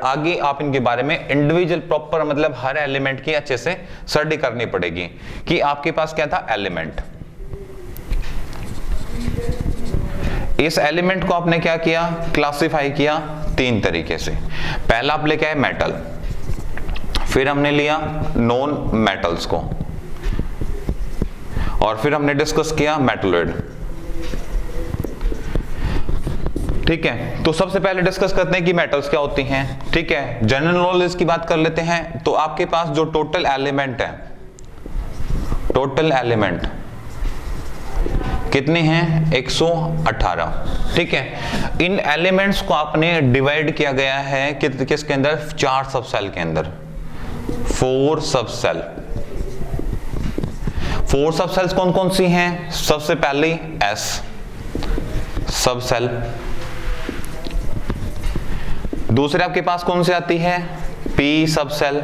आगे आप इनके बारे में इंडिविजुअल प्रॉपर मतलब हर एलिमेंट की अच्छे से स्टडी करनी पड़ेगी कि आपके पास क्या था एलिमेंट। इस एलिमेंट को आपने क्या किया, क्लासिफाई किया तीन तरीके से। पहला आप लेके आए मेटल, फिर हमने लिया नॉन मेटल्स को, और फिर हमने डिस्कस किया मेटलॉइड। ठीक है, तो सबसे पहले डिस्कस करते हैं कि मेटल्स क्या होती हैं। ठीक है, जनरल नॉलेज की बात कर लेते हैं। तो आपके पास जो टोटल एलिमेंट है, टोटल एलिमेंट कितने हैं, 118। ठीक है, इन एलिमेंट्स को आपने डिवाइड किया गया है किसके अंदर, 4 सब सेल के अंदर, 4 सब सेल। 4 सब सेल्स कौन कौन सी हैं, सबसे पहली एस सब सेल, दूसरे आपके पास कौन सी आती है, पी सब सेल,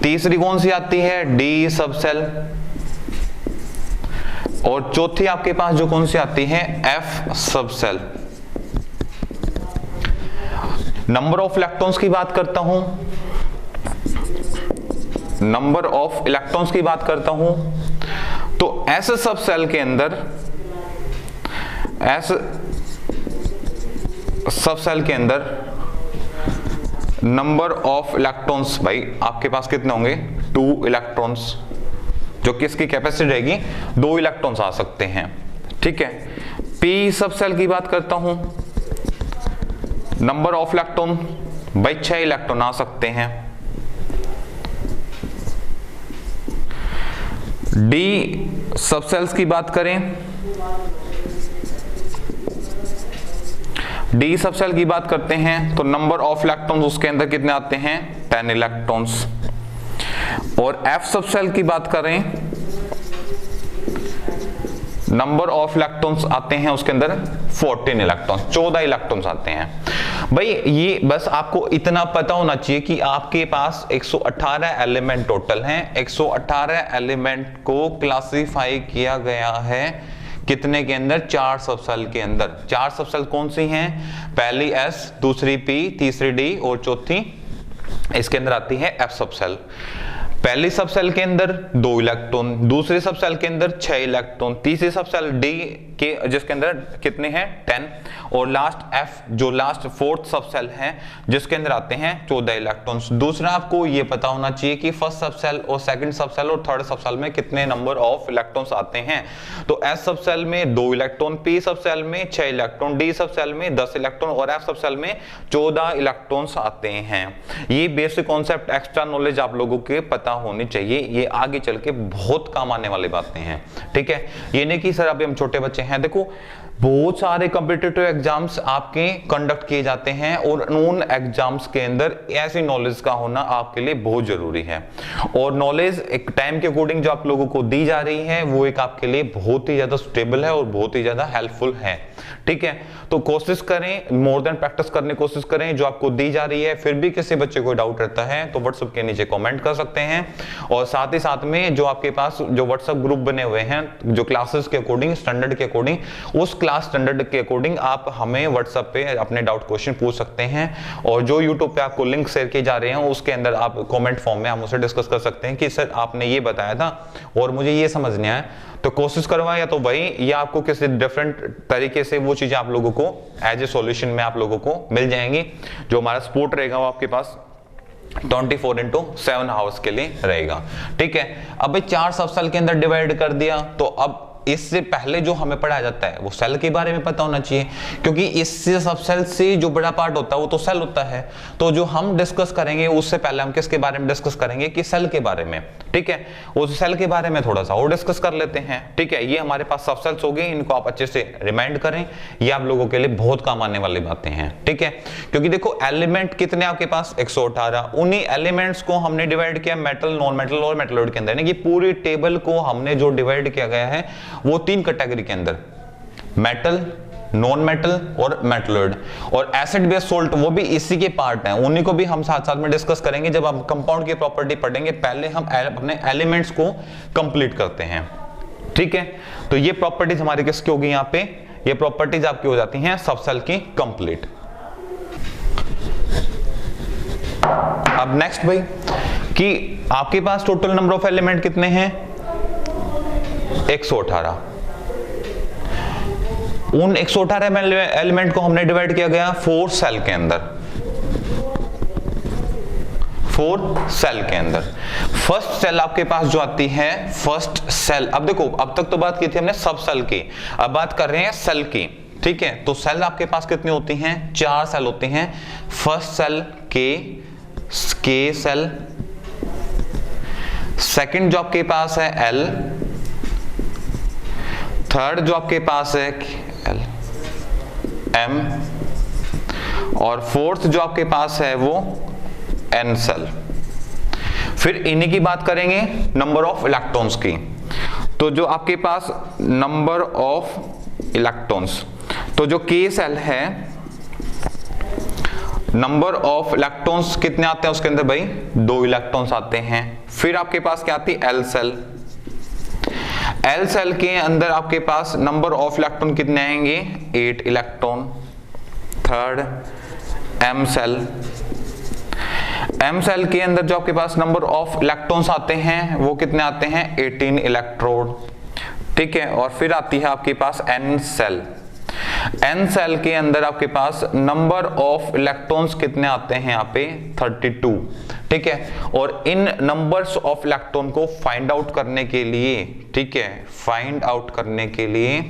तीसरी कौन सी आती है, डी सब सेल, और चौथी आपके पास जो कौन सी आती है, एफ सब सेल। नंबर ऑफ इलेक्ट्रॉन्स की बात करता हूं, नंबर ऑफ इलेक्ट्रॉन्स की बात करता हूं, तो एस सब सेल के अंदर, एस सब सेल के अंदर नंबर ऑफ इलेक्ट्रॉन्स भाई आपके पास कितने होंगे, 2 इलेक्ट्रॉन्स, जो कि इसकी कैपेसिटी रहेगी 2 इलेक्ट्रॉन्स आ सकते हैं। ठीक है, पी सब सेल की बात करता हूं, नंबर ऑफ इलेक्ट्रॉन भाई 6 इलेक्ट्रॉन आ सकते हैं। डी सब सेल्स की बात करें, डी सब सेल की बात करते हैं तो नंबर ऑफ इलेक्ट्रॉन्स उसके अंदर कितने आते हैं, 10 इलेक्ट्रॉन्स। और एफ सब सेल की बात करें, नंबर ऑफ इलेक्ट्रॉन्स आते हैं उसके अंदर 14 इलेक्ट्रॉन्स, 14 इलेक्ट्रॉन्स आते हैं। भाई ये बस आपको इतना पता होना चाहिए कि आपके पास 118 एलिमेंट टोटल हैं। 118 एलिमेंट को क्लासिफाई किया गया है कितने के अंदर, 4 सब सेल के अंदर। 4 सब सेल कौन सी हैं, पहली एस, दूसरी पी, तीसरी डी और चौथी इसके अंदर आती है एफ सब सेल। पहली सब सेल के अंदर 2 इलेक्ट्रॉन, दूसरे सब सेल के अंदर 6 इलेक्ट्रॉन, तीसरी सब सेल डी के जिसके अंदर कितने हैं, 10, और लास्ट एफ जो लास्ट 4th सब सेल है जिसके अंदर आते हैं 14 इलेक्ट्रॉन्स। दूसरा आपको ये पता होना चाहिए कि फर्स्ट सब सेल और सेकंड सब सेल और थर्ड सब सेल में कितने नंबर ऑफ इलेक्ट्रॉन्स आते हैं। तो एस सब सेल में 2 इलेक्ट्रॉन, पी सब सेल में 6 इलेक्ट्रॉन, डी सब सेल में 10 इलेक्ट्रॉन और एफ सब सेल में 14 इलेक्ट्रॉन्स आते हैं। ये बेसिक कॉन्सेप्ट एक्स्ट्रा नॉलेज आप लोगों के पता होनी चाहिए, ये आगे चल के बहुत काम आने वाली बातें हैं। ठीक है, ये नहीं कि सर अभी हम छोटे बच्चे हैं। देखो बहुत सारे कॉम्पिटिटिव एग्जाम्स आपके कंडक्ट किए जाते हैं और उन एग्जाम्स के अंदर ऐसी नॉलेज का होना आपके लिए बहुत जरूरी है। और नॉलेज एक टाइम के अकॉर्डिंग जो आप लोगों को दी जा रही है वो एक आपके लिए बहुत ही ज्यादा स्टेबल है और बहुत ही ज्यादा हेल्पफुल है। ठीक है, तो कोशिश करें, मोर देन प्रैक्टिस करने की कोशिश करें जो आपको दी जा रही है। फिर भी किसी बच्चे को डाउट रहता है तो व्हाट्सएप के नीचे कमेंट कर सकते हैं। और साथ ही साथ में जो आपके पास जो व्हाट्सएप ग्रुप बने हुए हैं जो क्लासेस के अकॉर्डिंग, स्टैंडर्ड के अकॉर्डिंग, उस क्लास स्टैंडर्ड के अकॉर्डिंग आप हमें व्हाट्सएप पे अपने डाउट क्वेश्चन पूछ सकते हैं। और जो यूट्यूब पे आपको लिंक शेयर किए जा रहे हैं उसके अंदर आप कमेंट फॉर्म में आप मुझसे डिस्कस कर सकते हैं कि सर आपने ये बताया था और मुझे ये समझ नहीं आया। तो कोशिश करवाएं या तो वही या आपको किसी डिफरेंट तरीके से वो चीजें आप लोगों को एज ए सॉल्यूशन में आप लोगों को मिल जाएंगी। जो हमारा सपोर्ट रहेगा वो आपके पास 24/7 आवर्स के लिए रहेगा। ठीक है, अब 4 सब सेल के अंदर डिवाइड कर दिया तो अब इससे पहले जो हमें पढ़ाया जाता है वो सेल के बारे में पता होना चाहिए, क्योंकि इससे सब सेल से जो बड़ा पार्ट होता है वो तो सेल होता है। तो जो हम डिस्कस करेंगे उससे पहले हम किसके बारे में डिस्कस करेंगे कि सेल के बारे में। ठीक है, उस सेल के बारे में थोड़ा सा और डिस्कस कर लेते हैं। ठीक है, ये हमारे पास सब सेल्स हो गए, इनको आप अच्छे से रिमाइंड करें, ये आप लोगों के लिए बहुत काम आने वाली बातें हैं। ठीक है, क्योंकि देखो एलिमेंट कितने आपके पास 118, उन्हीं एलिमेंट्स को हमने डिवाइड किया मेटल, नॉन मेटल और मेटलॉइड के अंदर। यानी कि पूरी टेबल को हमने जो डिवाइड किया गया है वो 3 कैटेगरी के अंदर, मेटल, नॉन मेटल और मेटलॉइड। और एसिड बेस सोल्ट वो भी इसी के पार्ट हैं, उन्हीं को भी हम साथ साथ में डिस्कस करेंगे जब हम कंपाउंड की प्रॉपर्टी पढ़ेंगे। पहले हम अपने एलिमेंट्स को कंप्लीट करते हैं। ठीक है, तो ये प्रॉपर्टीज हमारी किसकी होगी, यहाँ पे ये प्रॉपर्टीज आपकी हो जाती हैं सब सेल की कंप्लीट। अब नेक्स्ट भाई कि आपके पास टोटल नंबर ऑफ एलिमेंट कितने हैं 118। उन 118 एलिमेंट को हमने डिवाइड किया गया 4 सेल के अंदर, 4 सेल के अंदर। फर्स्ट सेल आपके पास जो आती है फर्स्ट सेल, अब देखो अब तक तो बात की थी हमने सब सेल की, अब बात कर रहे हैं सेल की, ठीक है। तो सेल आपके पास कितनी होती हैं 4 सेल होती हैं। फर्स्ट सेल के सेल, सेकंड जो आपके पास है एल, थर्ड जो आपके पास है एल एम, और फोर्थ जो आपके पास है वो एन सेल। फिर इन्हीं की बात करेंगे नंबर ऑफ इलेक्ट्रॉन्स की। तो जो आपके पास नंबर ऑफ इलेक्ट्रॉन्स, तो जो के सेल है नंबर ऑफ इलेक्ट्रॉन्स कितने आते हैं उसके अंदर भाई 2 इलेक्ट्रॉन्स आते हैं। फिर आपके पास क्या आती है एल सेल, एल सेल के अंदर आपके पास नंबर ऑफ इलेक्ट्रॉन कितने आएंगे 8 electron. Third M shell, M shell के अंदर जो आपके पास नंबर ऑफ इलेक्ट्रॉन्स आते हैं वो कितने आते हैं 18 इलेक्ट्रोड, ठीक है। और फिर आती है आपके पास एन सेल, एन सेल के अंदर आपके पास नंबर ऑफ इलेक्ट्रॉन्स कितने आते हैं यहाँ पे 32, ठीक है। और इन नंबर्स ऑफ इलेक्ट्रॉन को फाइंड आउट करने के लिए, ठीक है, फाइंड आउट करने के लिए,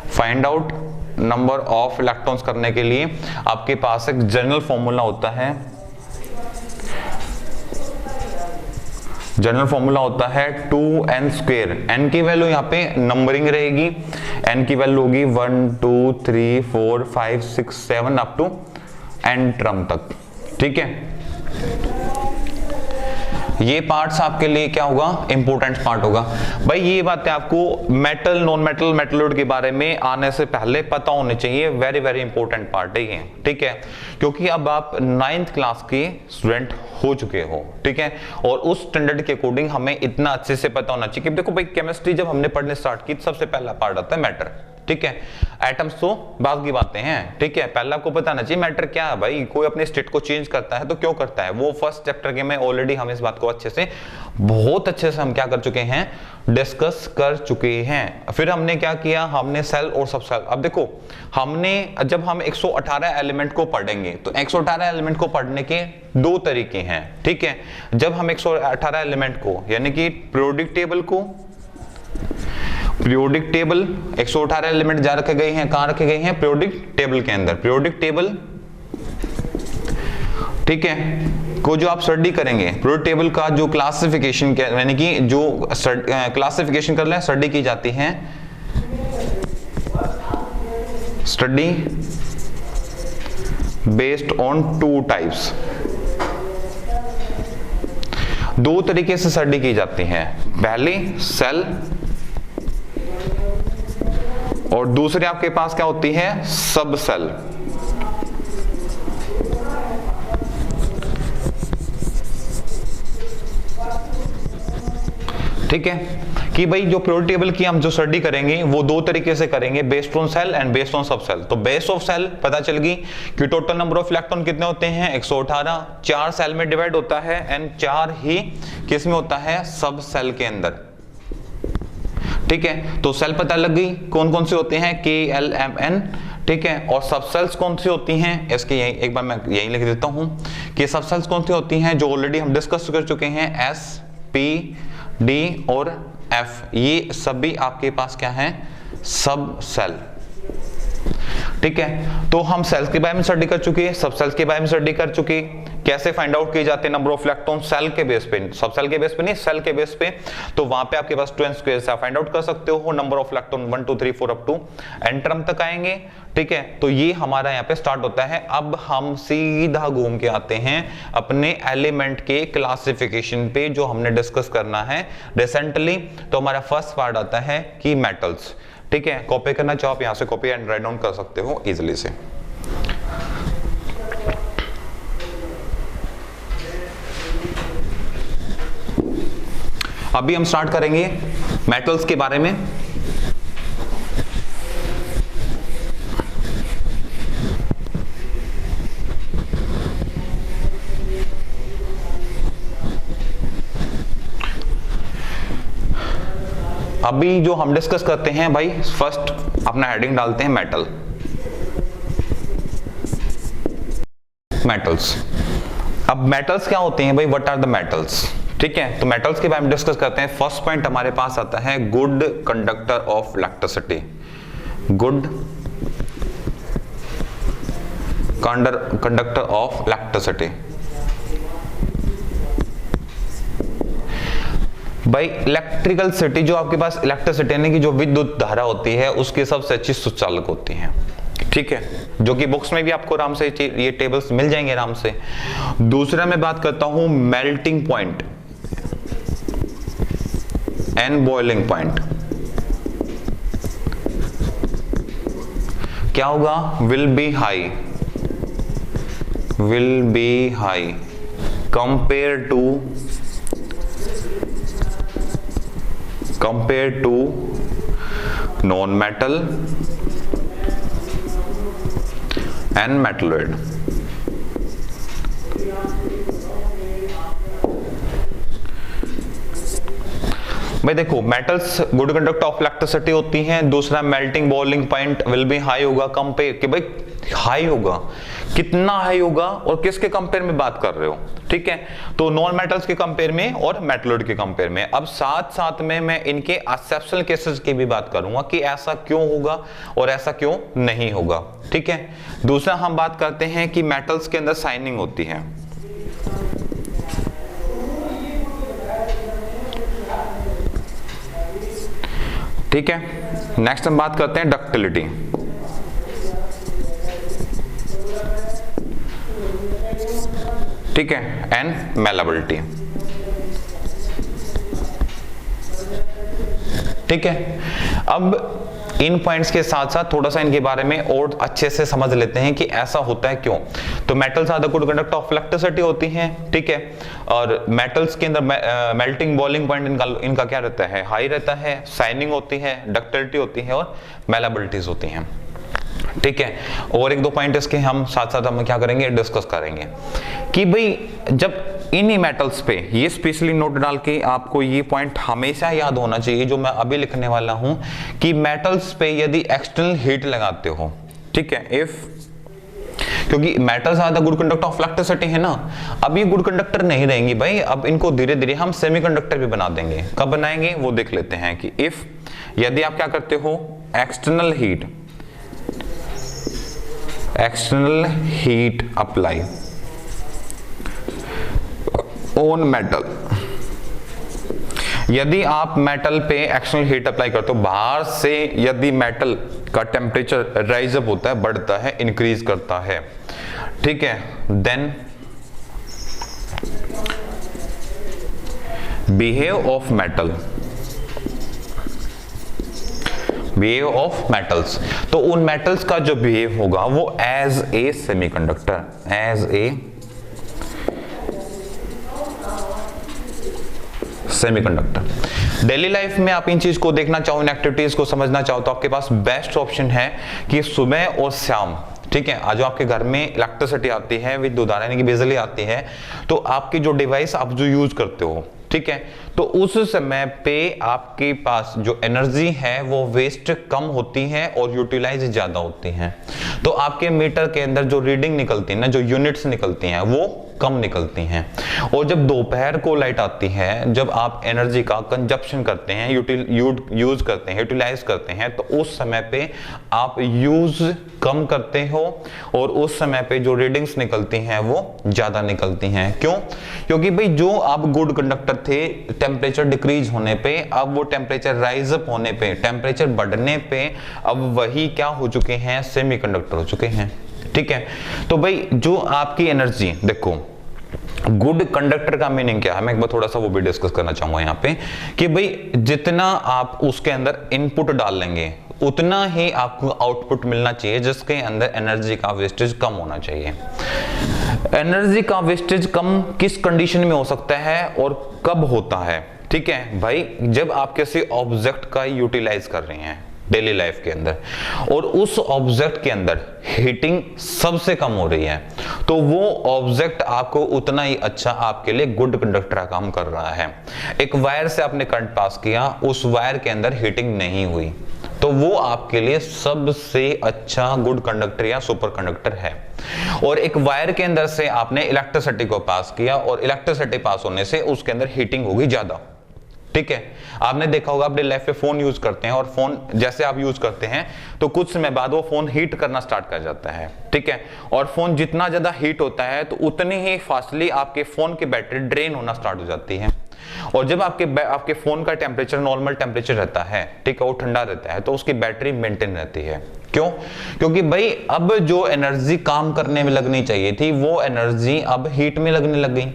find out number of electrons करने के लिए आपके पास एक जनरल फॉर्मूला होता है, जनरल फॉर्मूला होता है 2n²। n की वैल्यू यहाँ पे नंबरिंग रहेगी, n की वैल्यू होगी 1 2 3 4 5 6 7 अप टू n टर्म तक, ठीक है। ये पार्ट्स आपके लिए क्या होगा इंपॉर्टेंट पार्ट होगा भाई। ये बातें आपको मेटल नॉन मेटल मेटलॉइड के बारे में आने से पहले पता होने चाहिए, वेरी वेरी इंपॉर्टेंट पार्ट है ये, ठीक है। क्योंकि अब आप 9th क्लास के स्टूडेंट हो चुके हो, ठीक है। और उस स्टैंडर्ड के अकॉर्डिंग हमें इतना अच्छे से पता होना चाहिए कि देखो भाई केमिस्ट्री जब हमने पढ़ने स्टार्ट की सबसे पहला पार्ट आता है मैटर, ठीक है। एटम्स तो बाद की बातें हैं, ठीक है। पहला आपको पता होना चाहिए मैटर क्या है भाई। कोई अपने स्टेट को चेंज करता है तो क्यों करता है, वो फर्स्ट चैप्टर के में ऑलरेडी हम इस बात को अच्छे से बहुत अच्छे से हम क्या कर चुके हैं डिस्कस कर चुके हैं। फिर हमने क्या किया, हमने सेल और सब सेल। अब देखो हमने जब हम 118 एलिमेंट को पढ़ेंगे तो 118 एलिमेंट को पढ़ने के 2 तरीके हैं, ठीक है। जब हम 118 एलिमेंट को यानी कि पीरियोडिक टेबल को, पीरियोडिक टेबल 118 एलिमेंट जा रखे गए हैं, कहां रखे गए हैं पीरियोडिक टेबल के अंदर, पीरियोडिक टेबल, ठीक है, को जो आप स्टडी करेंगे पीरियोडिक टेबल का जो क्लासिफिकेशन यानी कि जो क्लासिफिकेशन कर रहे स्टडी की जाती है, स्टडी बेस्ड ऑन 2 टाइप्स, 2 तरीके से स्टडी की जाती है। पहली सेल और दूसरे आपके पास क्या होती है सब सेल, ठीक है। कि भाई जो पीरियोडिक टेबल की हम जो स्टडी करेंगे वो 2 तरीके से करेंगे, based on sale and based on सब सेल। तो बेस्ड ऑफ सेल पता चल गई कि टोटल नंबर ऑफ इलेक्ट्रॉन कितने होते हैं 118, 4 सेल में डिवाइड होता है एंड 4 ही किस में होता है सब सेल के अंदर, ठीक है। तो सेल पता लग गई कौन कौन से होते हैं KLMN, ठीक है। और सब सेल्स कौन सी होती हैं इसके यही एक बार मैं यही लिख देता हूं कि सब सेल्स कौन सी होती हैं जो ऑलरेडी हम डिस्कस कर चुके हैं S P D और F, ये सभी आपके पास क्या है सब सेल, ठीक है। तो हम सेल्स के बारे में स्टडी कर चुके हैं, सब सेल्स के बारे में स्टडी कर चुके, कैसे फाइंड आउट किए जाते हैं नंबर ऑफ इलेक्ट्रॉन सेल के बेस पे, सब सेल के बेस पे नहीं सेल के बेस पे। तो वहां पे आपके पास 2n² से आप फाइंड आउट कर सकते हो number of electron 1 2 3 4 up to n term तक आएंगे, ठीक है। तो ये हमारा यहाँ पे स्टार्ट होता है। अब हम सीधा घूम के आते हैं अपने एलिमेंट के क्लासिफिकेशन पे जो हमने डिस्कस करना है रिसेंटली। तो हमारा फर्स्ट पार्ट आता है कि मेटल्स, ठीक है। कॉपी करना चाहो आप यहां से कॉपी एंड राइट डाउन कर सकते हो इजीली से। अभी हम स्टार्ट करेंगे मेटल्स के बारे में। अभी जो हम डिस्कस करते हैं भाई, फर्स्ट अपना हेडिंग डालते हैं मेटल, मेटल्स। अब मेटल्स क्या होते हैं भाई, व्हाट आर द मेटल्स, ठीक है। तो मेटल्स के बारे में डिस्कस करते हैं। फर्स्ट पॉइंट हमारे पास आता है good conductor of electricity, good conductor of electricity. भाई इलेक्ट्रिकल सिटी, जो आपके पास इलेक्ट्रिसिटी यानी कि जो विद्युत धारा होती है, उसकी सबसे अच्छी सुचालक होती है, ठीक है, जो कि बुक्स में भी आपको आराम से ये टेबल्स मिल जाएंगे आराम से। दूसरा मैं बात करता हूं melting point and boiling point. क्या होगा, will be high, will be high compared to non-metal and metalloid। भाई देखो, metals good conductor of electricity होती हैं। दूसरा melting boiling point will be high होगा, कंपेयर कि भाई हाई होगा, कितना हाई होगा और किसके कंपेयर में बात कर रहे हो, ठीक है। तो नॉन मेटल्स के कंपेयर में और मेटलॉइड के कंपेयर में। अब साथ साथ में मैं इनके एक्सेप्शनल केसेस की भी बात करूंगा कि ऐसा क्यों होगा और ऐसा क्यों नहीं होगा, ठीक है। दूसरा हम बात करते हैं कि मेटल्स के अंदर शाइनिंग होती है, ठीक है। नेक्स्ट हम बात करते हैं डक्टिलिटी, ठीक है, एंड मेलेबिलिटी, ठीक है। अब इन पॉइंट्स के साथ साथ थोड़ा सा इनके बारे में और अच्छे से समझ लेते हैं कि ऐसा होता है क्यों। तो metals are the good conductor of electricity होती हैं, ठीक है। और मेटल्स के अंदर मेल्टिंग बॉइलिंग पॉइंट इनका क्या रहता है, हाई रहता है, शाइनिंग होती है, डक्टिलिटी होती है और मेलेबिलिटीज होती हैं, ठीक है। और एक दो पॉइंट इसके हम साथ साथ हम क्या करेंगे, डिस्कस करेंगे कि भाई जब इन्हीं मेटल्स पे, ये स्पेशली नोट डाल के आपको ये पॉइंट हमेशा याद होना चाहिए जो मैं अभी लिखने वाला हूं, कि मेटल्स पे यदि एक्सटर्नल हीट लगाते हो, ठीक है, इफ, क्योंकि metals are the good conductor of electricity है ना। अब ये गुड कंडक्टर नहीं रहेंगी भाई, अब इनको धीरे धीरे हम सेमीकंडक्टर भी बना देंगे। कब बनाएंगे वो देख लेते हैं कि इफ, यदि आप क्या करते हो, external heat apply on metal, यदि आप मेटल पे एक्सटर्नल हीट अप्लाई करते हो, बाहर से यदि मेटल का टेम्परेचर राइज अप होता है, बढ़ता है, इंक्रीज करता है, ठीक है, देन बिहेव ऑफ मेटल्स, तो उन मेटल्स का जो बिहेव होगा वो as a semiconductor, daily life में आप इन चीज को देखना चाहो, इन एक्टिविटीज को समझना चाहो, तो आपके पास बेस्ट ऑप्शन है कि सुबह और शाम, ठीक है, आज आपके घर में इलेक्ट्रिसिटी आती है, विद्युत धारा यानी कि बिजली आती है, तो आपकी जो डिवाइस आप जो यूज करते हो, ठीक है, तो उस समय पे आपके पास जो एनर्जी है वो वेस्ट कम होती है और यूटिलाइज ज्यादा होती है। तो आपके मीटर के अंदर जो रीडिंग निकलती है ना, जो यूनिट्स निकलती हैं वो कम निकलती हैं। और जब दोपहर को लाइट आती है, जब आप एनर्जी का कंजप्शन करते हैं, यूज करते हैं, यूटिलाइज करते हैं, तो उस समय पे आप यूज कम करते हो और उस समय पे जो रीडिंग्स निकलती हैं वो ज्यादा निकलती हैं। क्यों? क्योंकि भाई जो आप गुड कंडक्टर थे, टेम्परेचर डिक्रीज होने पे, अब वो टेम्परेचर राइज अप होने पे, टेम्परेचर बढ़ने पे, अब वही क्या हो चुके हैं, सेमीकंडक्टर हो चुके हैं, ठीक है। तो भाई जो आपकी एनर्जी, देखो गुड कंडक्टर का मीनिंग क्या है, मैं एक बार थोड़ा सा वो भी डिस्कस करना चाहूंगा यहाँ पे, कि भाई जितना आप उसके अंदर इनपुट डाल लेंगे उतना ही आपको आउटपुट मिलना चाहिए, जिसके अंदर एनर्जी का वेस्टेज कम होना चाहिए। एनर्जी का वेस्टेज कम किस कंडीशन में हो सकता है और कब होता है? ठीक है भाई, जब आप किसी ऑब्जेक्ट का यूटिलाइज कर रहे हैं, डेली लाइफ के अंदर, और उस ऑब्जेक्ट के अंदर हीटिंग सबसे कम हो रही है, तो वो ऑब्जेक्ट आपको उतना ही अच्छा आपके लिए गुड कंडक्टर का काम कर रहा है। एक वायर से आपने करंट पास किया, उस वायर के अंदर हीटिंग नहीं हुई, तो वो आपके लिए सबसे अच्छा गुड कंडक्टर या सुपर कंडक्टर है। और एक वायर के अंदर से आपने इलेक्ट्रिसिटी को पास किया, और इलेक्ट्रिसिटी पास होने से उसके अंदर हीटिंग होगी ज्यादा, ठीक है। आपने देखा होगा अपने लाइफ में फोन यूज करते हैं, और फोन जैसे आप यूज करते हैं तो कुछ समय बाद वो फोन हीट करना स्टार्ट कर जाता है, ठीक है। और फोन जितना ज्यादा हीट होता है तो उतनी ही फास्टली आपके फोन की बैटरी ड्रेन होना स्टार्ट हो जाती है। और जब आपके फोन का टेम्परेचर नॉर्मल टेम्परेचर रहता है, ठीक है, वो ठंडा रहता है, तो उसकी बैटरी मेंटेन रहती है। क्यों? क्योंकि भाई अब जो एनर्जी काम करने में लगनी चाहिए थी वो एनर्जी अब हीट में लगने लग गई,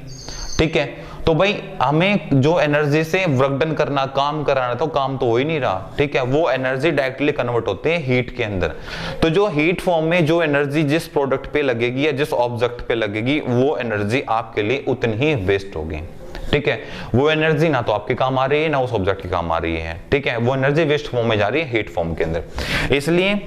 ठीक है। तो भाई हमें जो एनर्जी से वर्क डन करना, काम कराना था, काम तो हो ही नहीं रहा, ठीक है। वो एनर्जी डायरेक्टली कन्वर्ट होती है हीट के अंदर। तो जो हीट फॉर्म में जो एनर्जी जिस प्रोडक्ट पे लगेगी या जिस ऑब्जेक्ट पे लगेगी, वो एनर्जी आपके लिए उतनी ही वेस्ट होगी, ठीक है। वो एनर्जी ना तो आपके काम आ रही है ना उस ऑब्जेक्ट के काम आ रही है, ठीक है। वो एनर्जी वेस्ट फॉर्म में जा रही है हीट फॉर्म के अंदर। इसलिए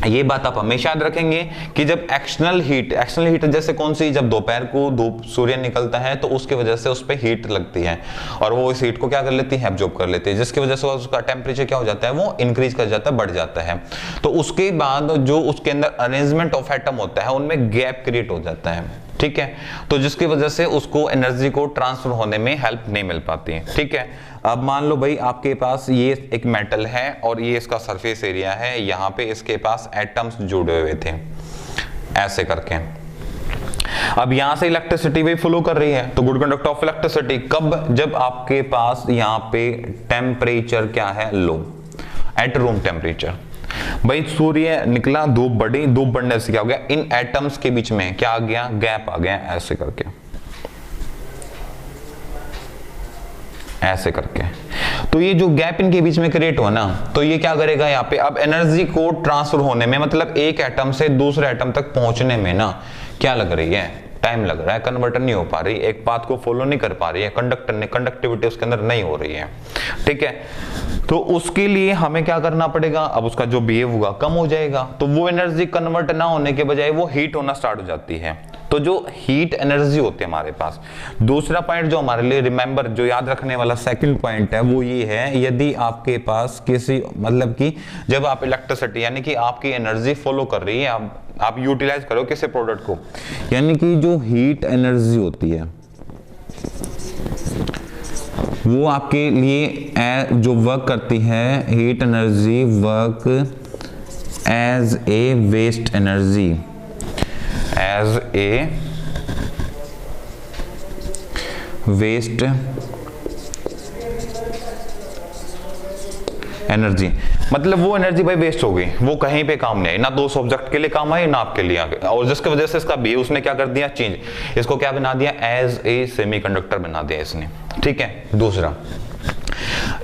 ये बात आप हमेशा याद रखेंगे कि जब एक्सटर्नल हीट जैसे कौन सी, जब दोपहर को धूप सूर्य निकलता है तो उसकी वजह से उस पर हीट लगती है, और वो इस हीट को क्या कर लेती है, एब्जॉर्ब कर लेती है, जिसकी वजह से उसका टेम्परेचर क्या हो जाता है, वो इंक्रीज कर जाता है, बढ़ जाता है। तो उसके बाद जो उसके अंदर अरेंजमेंट ऑफ एटम होता है उनमें गैप क्रिएट हो जाता है, ठीक है। तो जिसकी वजह से उसको एनर्जी को ट्रांसफर होने में हेल्प नहीं मिल पाती है, ठीक है। अब मान लो भाई आपके पास ये एक मेटल है और ये इसका सरफेस एरिया है, यहाँ पे इसके पास एटम्स जुड़े हुए थे ऐसे करके। अब यहां से इलेक्ट्रिसिटी भी फ्लो कर रही है, तो गुड कंडक्टर ऑफ इलेक्ट्रिसिटी कब, जब आपके पास यहाँ पे टेम्परेचर क्या है, लो, एट रूम टेम्परेचर। भाई सूर्य निकला, धूप बढ़ी, धूप बढ़ने से क्या हो गया, इन एटम्स के बीच में क्या आ गया, गैप आ गया, ऐसे करके, ऐसे करके। तो ये जो गैप इनके बीच में क्रिएट हुआ ना, तो ये क्या करेगा यहाँ पे, अब एनर्जी को ट्रांसफर होने में, मतलब एक एटम से दूसरे एटम तक पहुंचने में ना क्या लग रही है, टाइम लग रहा है, कन्वर्टर नहीं हो पा रही, एक पाथ को फॉलो नहीं कर पा रही है, कंडक्टिविटी उसके अंदर नहीं हो रही है, ठीक है। तो उसके लिए हमें क्या करना पड़ेगा, अब उसका जो बिहेव होगा कम हो जाएगा, तो वो एनर्जी कन्वर्ट ना होने के बजाय वो हीट होना स्टार्ट हो जाती है। तो जो हीट एनर्जी होती है हमारे पास, दूसरा पॉइंट जो हमारे लिए रिमेंबर, जो याद रखने वाला सेकंड पॉइंट है, वो ये है, यदि आपके पास किसी, मतलब कि जब आप इलेक्ट्रिसिटी यानी कि आपकी एनर्जी फॉलो कर रही है, आप यूटिलाइज करो किसी प्रोडक्ट को, यानी कि जो हीट एनर्जी होती है वो आपके लिए जो वर्क करती है, heat energy work as a waste energy, as a waste energy. मतलब वो एनर्जी भाई वेस्ट हो गई, वो कहीं पे काम नहीं आई, ना दो सब्जेक्ट के लिए काम आई ना आपके लिए, और जिसकी वजह से इसका भी उसने क्या कर दिया, चेंज, इसको क्या बना दिया, एज ए सेमीकंडक्टर बना दिया इसने, ठीक है। दूसरा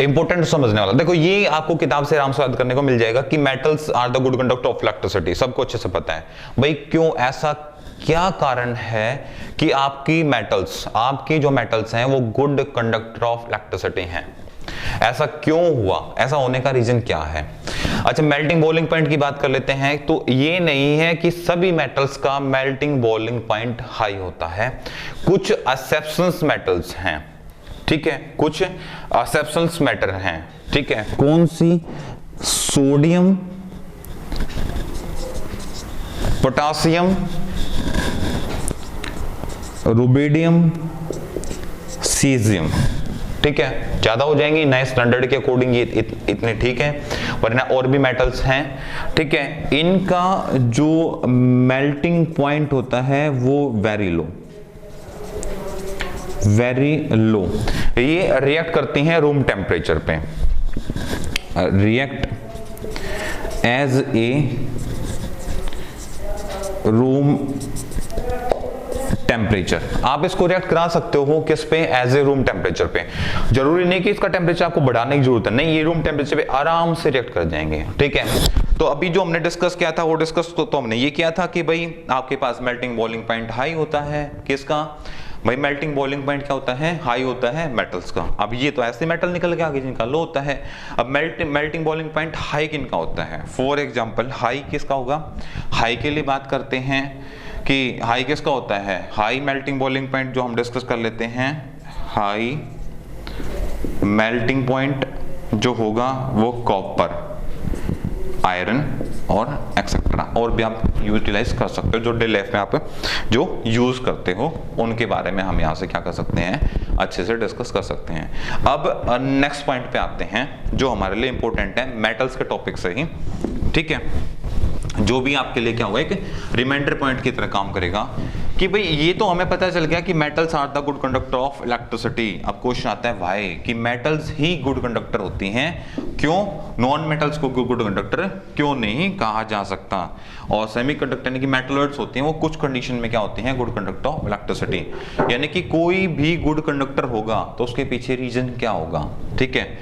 इंपॉर्टेंट समझने वाला, देखो ये आपको किताब से आराम से याद करने को मिल जाएगा कि metals are the good conductor of electricity, सबको अच्छे से पता है भाई। क्यों, ऐसा क्या कारण है कि आपकी जो मेटल्स हैं वो गुड कंडक्टर ऑफ इलेक्ट्रिसिटी हैं, ऐसा क्यों हुआ, ऐसा होने का रीजन क्या है। अच्छा, मेल्टिंग बॉइलिंग पॉइंट की बात कर लेते हैं, तो ये नहीं है कि सभी मेटल्स का मेल्टिंग बॉइलिंग पॉइंट हाई होता है, कुछ एक्सेप्शंस मेटल्स हैं, ठीक है, कुछ एक्सेप्शंस मैटर हैं, ठीक है। कौन सी, सोडियम, पोटासियम, रुबिडियम, सीजियम, ठीक है। ज्यादा हो जाएंगे, नए स्टैंडर्ड के अकॉर्डिंग ये इतने ठीक है, वरना और भी मेटल्स हैं, ठीक है। इनका जो मेल्टिंग पॉइंट होता है वो वेरी लो, ये रिएक्ट करती हैं रूम टेम्परेचर पे, react as a room temperature. आप इसको रिएक्ट करा सकते हो किस पे, एज ए रूम टेम्परेचर पे। जरूरी नहीं कि इसका टेम्परेचर आपको बढ़ाने की जरूरत है, नहीं, ये रूम टेम्परेचर पे आराम से रिएक्ट कर जाएंगे, ठीक है। तो अभी जो हमने डिस्कस किया था वो डिस्कस तो हमने ये किया था कि भाई आपके पास मेल्टिंग बॉइलिंग पॉइंट हाई होता है, किसका, भाई मेल्टिंग बॉइलिंग पॉइंट क्या होता है, हाई होता है मेटल्स का। अब ये तो ऐसे मेटल निकल के आगे जिनका लो होता है। अब मेल्टिंग बॉइलिंग पॉइंट हाई किनका होता है, फॉर एग्जांपल हाई किसका होगा, हाई के लिए बात करते हैं कि हाई किसका होता है, हाई मेल्टिंग बॉइलिंग पॉइंट जो हम डिस्कस कर लेते हैं, हाई मेल्टिंग पॉइंट जो होगा वो कॉपर, आयरन और एक्सेट्रा, और भी आप यूटिलाइज कर सकते हो जो डे लाइफ में आप जो यूज करते हो उनके बारे में हम यहाँ से क्या कर सकते हैं, अच्छे से डिस्कस कर सकते हैं। अब नेक्स्ट पॉइंट पे आते हैं जो हमारे लिए इंपॉर्टेंट है मेटल्स के टॉपिक से ही, ठीक है, जो भी आपके लिए क्या होगा एक रिमाइंडर पॉइंट की तरह काम करेगा कि भाई ये तो हमें पता चल गया कि metals are the good conductor of electricity. अब क्वेश्चन आता है व्हाई, कि मेटल्स ही गुड कंडक्टर होती हैं, क्यों नॉन मेटल्स को गुड कंडक्टर क्यों नहीं कहा जा सकता। और सेमीकंडक्टर यानी कि मेटलॉइड्स होती हैं वो कुछ कंडीशन में क्या होती हैं, गुड कंडक्टर ऑफ इलेक्ट्रिसिटी। यानी कि कोई भी गुड कंडक्टर होगा तो उसके पीछे रीजन क्या होगा, ठीक है,